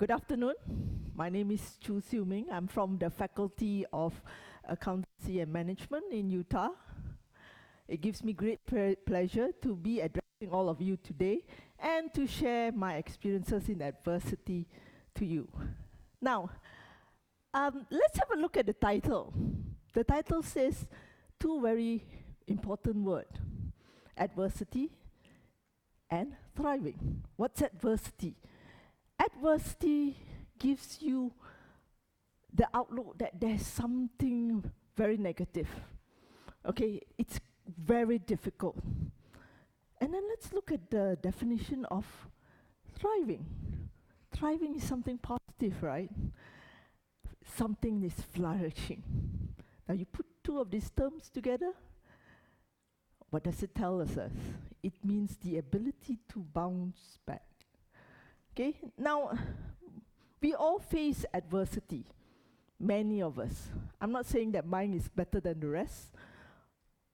Good afternoon. My name is Choo Ming. I'm from the Faculty of Accountancy and Management in Utah. It gives me great pleasure to be addressing all of you today and to share my experiences in adversity to you. Now, let's have a look at the title. The title says two very important words: adversity and thriving. What's adversity? Adversity gives you the outlook that there's something very negative. Okay, it's very difficult. And then let's look at the definition of thriving. Thriving is something positive, right? Something is flourishing. Now you put two of these terms together, what does it tell us? It means the ability to bounce back. Okay, now we all face adversity, many of us. I'm not saying that mine is better than the rest,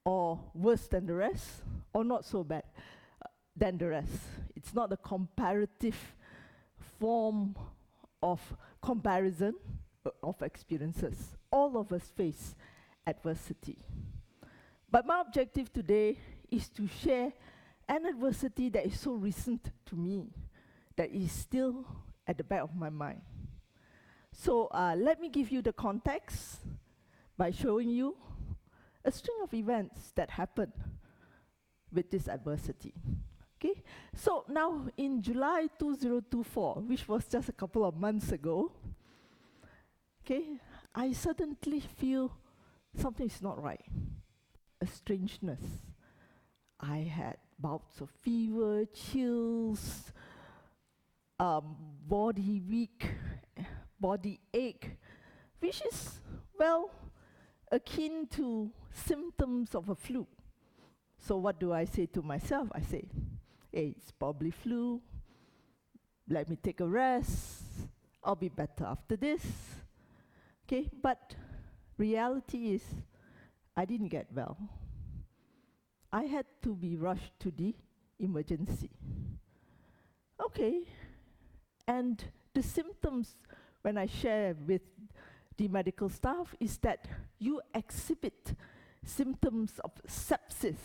or worse than the rest, or not so bad than the rest. It's not a comparative form of comparison of experiences. All of us face adversity. But my objective today is to share an adversity that is so recent to me, that is still at the back of my mind. So let me give you the context by showing you a string of events that happened with this adversity. Okay, so now in July 2024, which was just a couple of months ago, okay, I suddenly feel something is not right, a strangeness. I had bouts of fever, chills, body weak, body ache, which is, well, akin to symptoms of a flu. So what do I say to myself? I say, hey, it's probably flu. Let me take a rest. I'll be better after this. Okay, but reality is, I didn't get well. I had to be rushed to the emergency. Okay. And the symptoms, when I share with the medical staff, is that you exhibit symptoms of sepsis,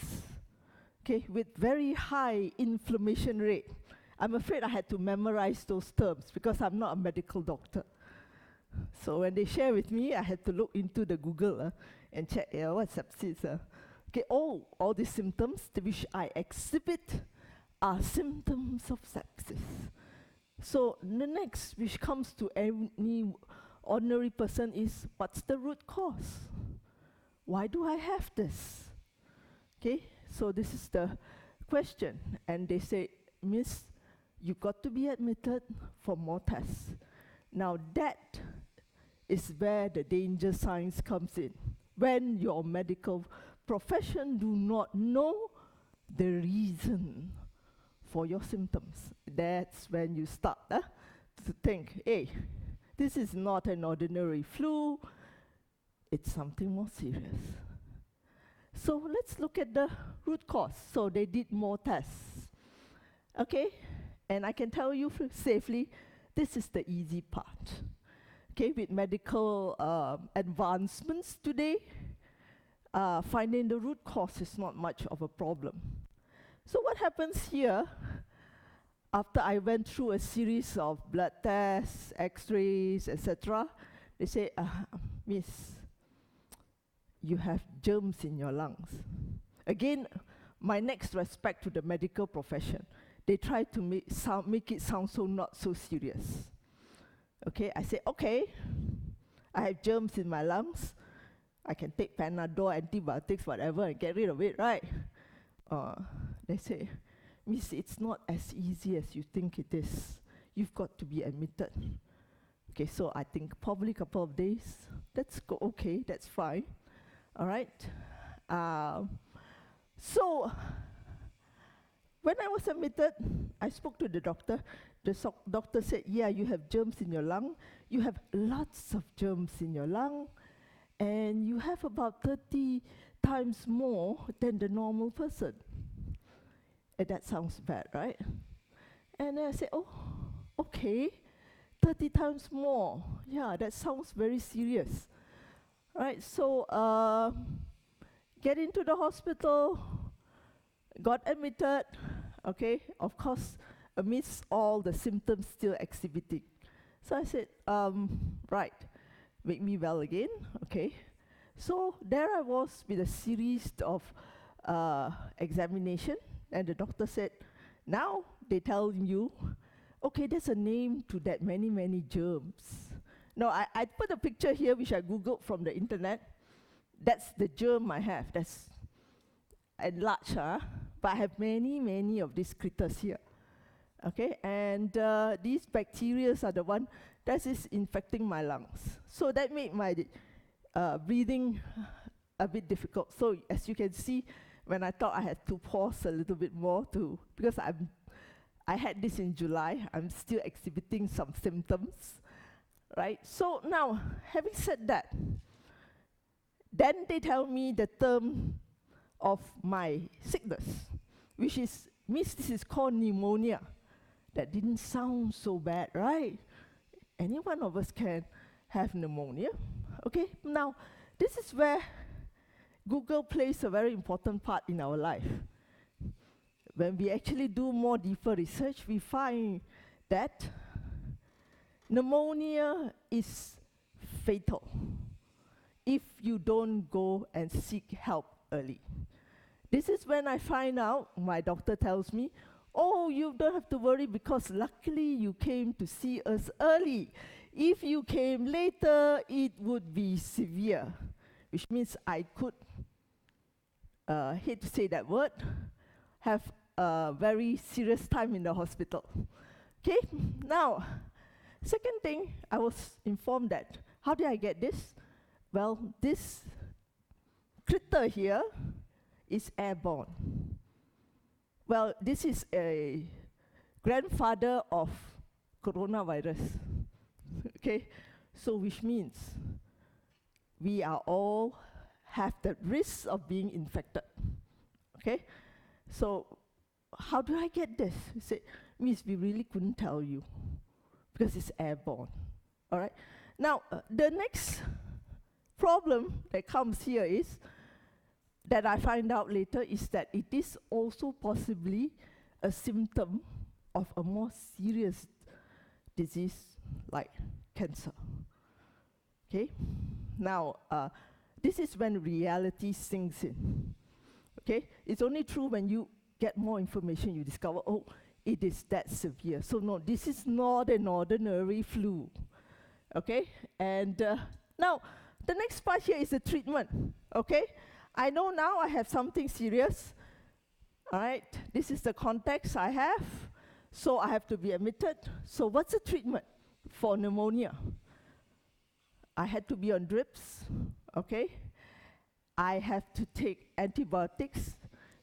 okay, with very high inflammation rate. I'm afraid I had to memorize those terms because I'm not a medical doctor. So when they share with me, I had to look into the Google and check, what's sepsis? Okay, all these symptoms which I exhibit are symptoms of sepsis. So the next which comes to any ordinary person is, what's the root cause? Why do I have this? Okay, so this is the question. And they say, Miss, you've got to be admitted for more tests. Now that is where the danger signs comes in. When your medical profession do not know the reason for your symptoms, that's when you start to think, hey, this is not an ordinary flu, it's something more serious. So let's look at the root cause. So they did more tests. Okay, and I can tell you safely, this is the easy part. Okay, with medical advancements today, finding the root cause is not much of a problem. So what happens here, after I went through a series of blood tests, x-rays, etc., they say, Miss, you have germs in your lungs. Again, my next respect to the medical profession. They try to make it sound so not so serious. Okay, I say, okay, I have germs in my lungs. I can take Panadol, antibiotics, whatever, and get rid of it, right? They say, Miss, it's not as easy as you think it is. You've got to be admitted. Okay, so I think probably a couple of days. That's okay, that's fine. All right. So when I was admitted, I spoke to the doctor. The doctor said, yeah, you have germs in your lung. You have lots of germs in your lung. And you have about 30 times more than the normal person. And that sounds bad, right? And I said, oh, okay. 30 times more. Yeah, that sounds very serious. Right, so get into the hospital, got admitted, okay, of course, amidst all the symptoms still exhibiting. So I said, right, make me well again, okay. So there I was with a series of examination, and the doctor said, now they tell you, okay, there's a name to that many, many germs. Now, I put a picture here, which I Googled from the internet. That's the germ I have. That's enlarged, but I have many, many of these critters here. Okay, and these bacteria are the one that is infecting my lungs. So that made my breathing a bit difficult. So as you can see, when I thought I had to pause a little bit more because I had this in July, I'm still exhibiting some symptoms, right? So now, having said that, then they tell me the term of my sickness, which is, Miss, this is called pneumonia. That didn't sound so bad, right? Any one of us can have pneumonia. Okay, now, this is where Google plays a very important part in our life. When we actually do more deeper research, we find that pneumonia is fatal if you don't go and seek help early. This is when I find out, my doctor tells me, oh, you don't have to worry because luckily you came to see us early. If you came later, it would be severe, which means I could, hate to say that word, have a very serious time in the hospital. Okay, now, second thing, I was informed that, how did I get this? Well, this critter here is airborne. Well, this is a grandfather of coronavirus, okay? So which means we are all have the risk of being infected, okay? So how do I get this? He said, Miss, we really couldn't tell you because it's airborne, all right? Now, the next problem that comes here is, that I find out later, is that it is also possibly a symptom of a more serious disease like cancer. Okay? Now, this is when reality sinks in. Okay? It's only true when you get more information, you discover, oh, it is that severe. So no, this is not an ordinary flu. Okay? And now, the next part here is the treatment. Okay? I know now I have something serious, all right? This is the context I have, so I have to be admitted. So what's the treatment for pneumonia? I had to be on drips, okay? I have to take antibiotics.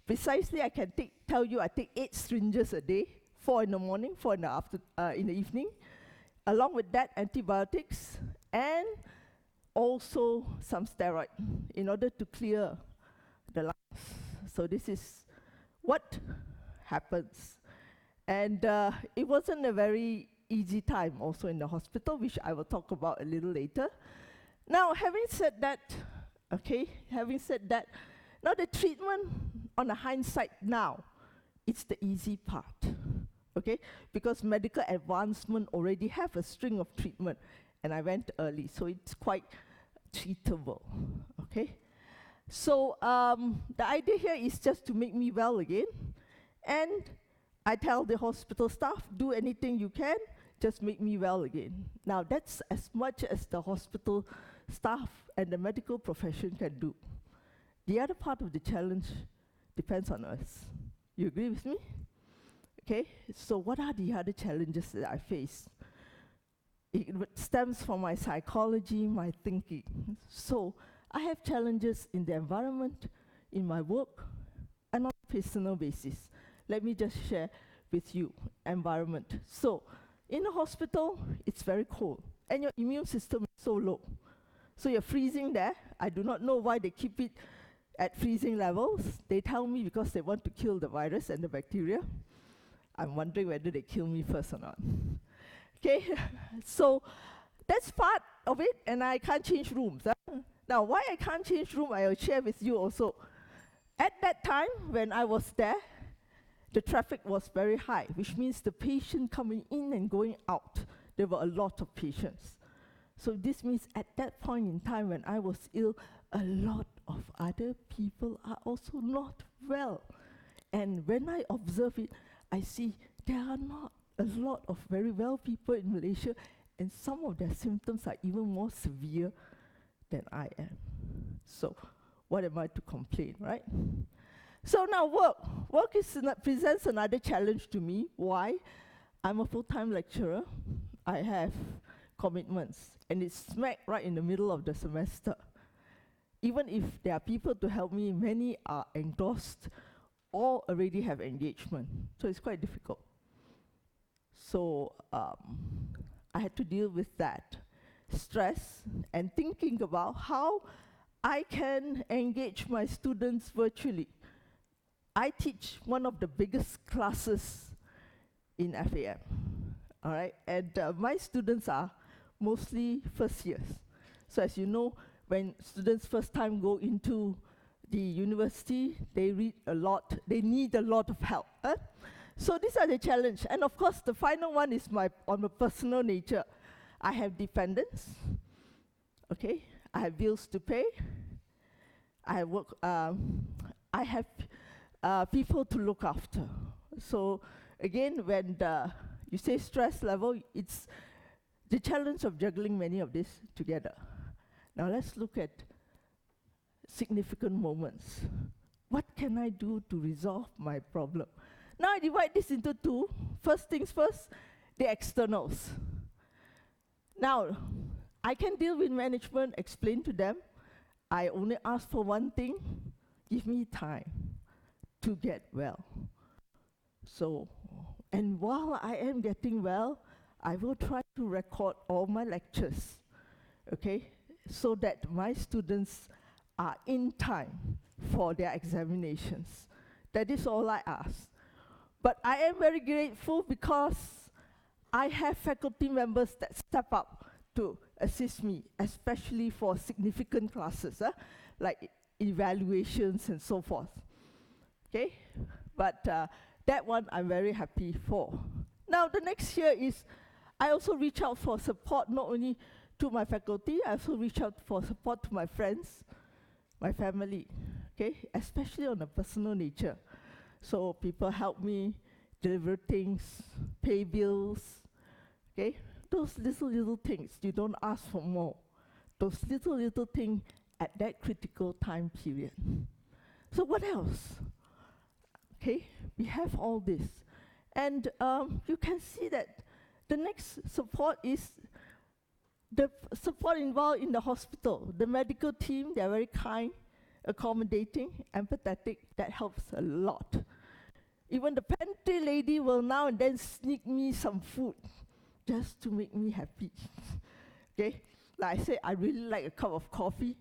Precisely, I can tell you I take 8 syringes a day, 4 in the morning, 4 in the evening. Along with that, antibiotics and also some steroid in order to clear the lungs. So this is what happens. And it wasn't a very easy time also in the hospital, which I will talk about a little later. Now, having said that, now the treatment on the hindsight now, it's the easy part, okay? Because medical advancement already have a string of treatment, and I went early, so it's quite treatable, okay? So the idea here is just to make me well again, and I tell the hospital staff, do anything you can, just make me well again. Now that's as much as the hospital staff and the medical profession can do. The other part of the challenge depends on us. You agree with me? Okay, so what are the other challenges that I face? It stems from my psychology, my thinking. So I have challenges in the environment, in my work, and on a personal basis. Let me just share with you environment. So in a hospital, it's very cold, and your immune system is so low. So you're freezing there. I do not know why they keep it at freezing levels. They tell me because they want to kill the virus and the bacteria. I'm wondering whether they kill me first or not. Okay, so that's part of it, and I can't change rooms. Now, why I can't change room, I will share with you also. At that time, when I was there, the traffic was very high, which means the patient coming in and going out, there were a lot of patients. So this means at that point in time when I was ill, a lot of other people are also not well. And when I observe it, I see there are not a lot of very well people in Malaysia, and some of their symptoms are even more severe than I am. So what am I to complain, right? So now work. Work presents another challenge to me. Why? I'm a full-time lecturer. I have commitments, and it's smack right in the middle of the semester. Even if there are people to help me, many are engrossed or already have engagement. So it's quite difficult. So I had to deal with that stress and thinking about how I can engage my students virtually. I teach one of the biggest classes in FAM, all right? And my students are mostly first years. So as you know, when students first time go into the university, they read a lot, they need a lot of help. So these are the challenge. And of course, the final one is on a personal nature. I have dependents, okay? I have bills to pay. I have people to look after. So again, when you say stress level, it's the challenge of juggling many of this together. Now let's look at significant moments. What can I do to resolve my problem? Now I divide this into two. First things first, the externals. Now, I can deal with management, explain to them. I only ask for one thing, give me time to get well. So, and while I am getting well, I will try to record all my lectures, okay, so that my students are in time for their examinations. That is all I ask. But I am very grateful because I have faculty members that step up to assist me, especially for significant classes, like evaluations and so forth. Okay? But that one I'm very happy for. Now the next year is, I also reach out for support not only to my faculty, I also reach out for support to my friends, my family, okay? Especially on a personal nature. So people help me deliver things, pay bills, okay? Those little things, you don't ask for more. Those little things at that critical time period. So what else? Okay, we have all this. And you can see that the next support is the support involved in the hospital. The medical team, they're very kind, accommodating, empathetic. That helps a lot. Even the pantry lady will now and then sneak me some food just to make me happy. Okay, like I say, I really like a cup of coffee,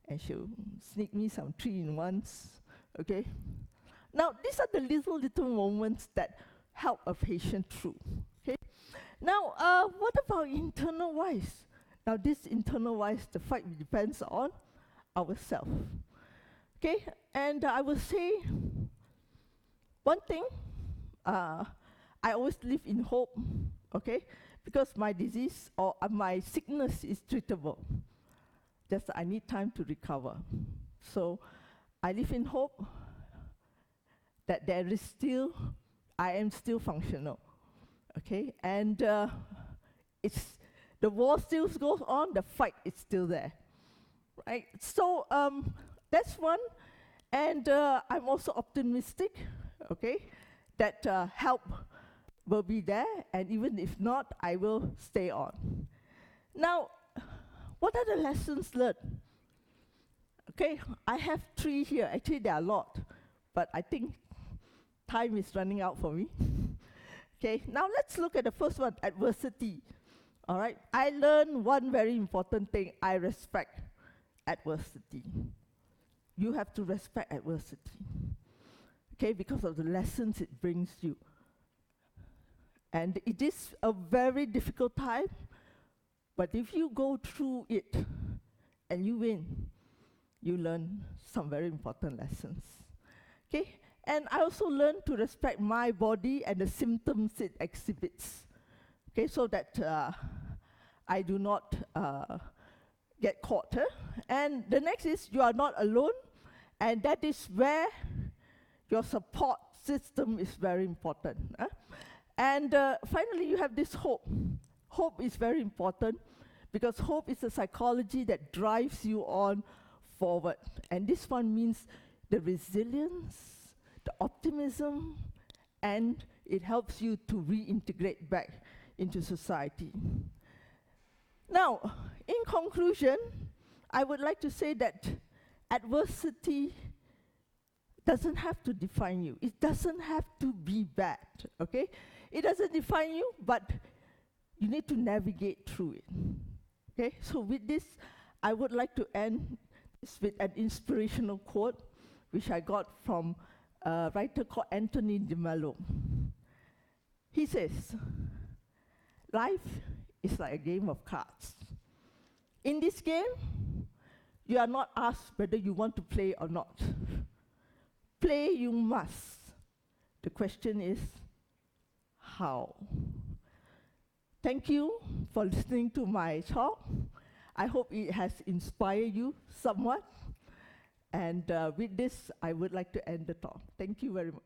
and she'll sneak me some 3-in-1s. Okay. Now these are the little moments that help a patient through. Okay. Now, what about internal wise? Now this internal wise, the fight depends on ourselves. Okay, and I will say one thing, I always live in hope, okay, because my disease or my sickness is treatable. Just I need time to recover. So I live in hope that there is still, I am still functional, okay, and the war still goes on, the fight is still there, right? So that's one, and I'm also optimistic, okay, that help will be there, and even if not, I will stay on. Now, what are the lessons learned? Okay, I have 3 here. Actually, there are a lot, but I think time is running out for me. Okay, now let's look at the first one, adversity. All right, I learned one very important thing. I respect adversity. You have to respect adversity, okay, because of the lessons it brings you. And it is a very difficult time, but if you go through it and you win, you learn some very important lessons. Okay? And I also learned to respect my body and the symptoms it exhibits. Okay, so that I do not get caught. And the next is you are not alone, and that is where your support system is very important. And finally, you have this hope. Hope is very important because hope is a psychology that drives you on forward. And this one means the resilience, the optimism, and it helps you to reintegrate back into society. Now, in conclusion, I would like to say that adversity doesn't have to define you. It doesn't have to be bad, okay? It doesn't define you, but you need to navigate through it, okay? So with this, I would like to end this with an inspirational quote, which I got from a writer called Anthony de Mello. He says, life is like a game of cards. In this game, you are not asked whether you want to play or not. Play you must. The question is, how? Thank you for listening to my talk. I hope it has inspired you somewhat. And with this, I would like to end the talk. Thank you very much.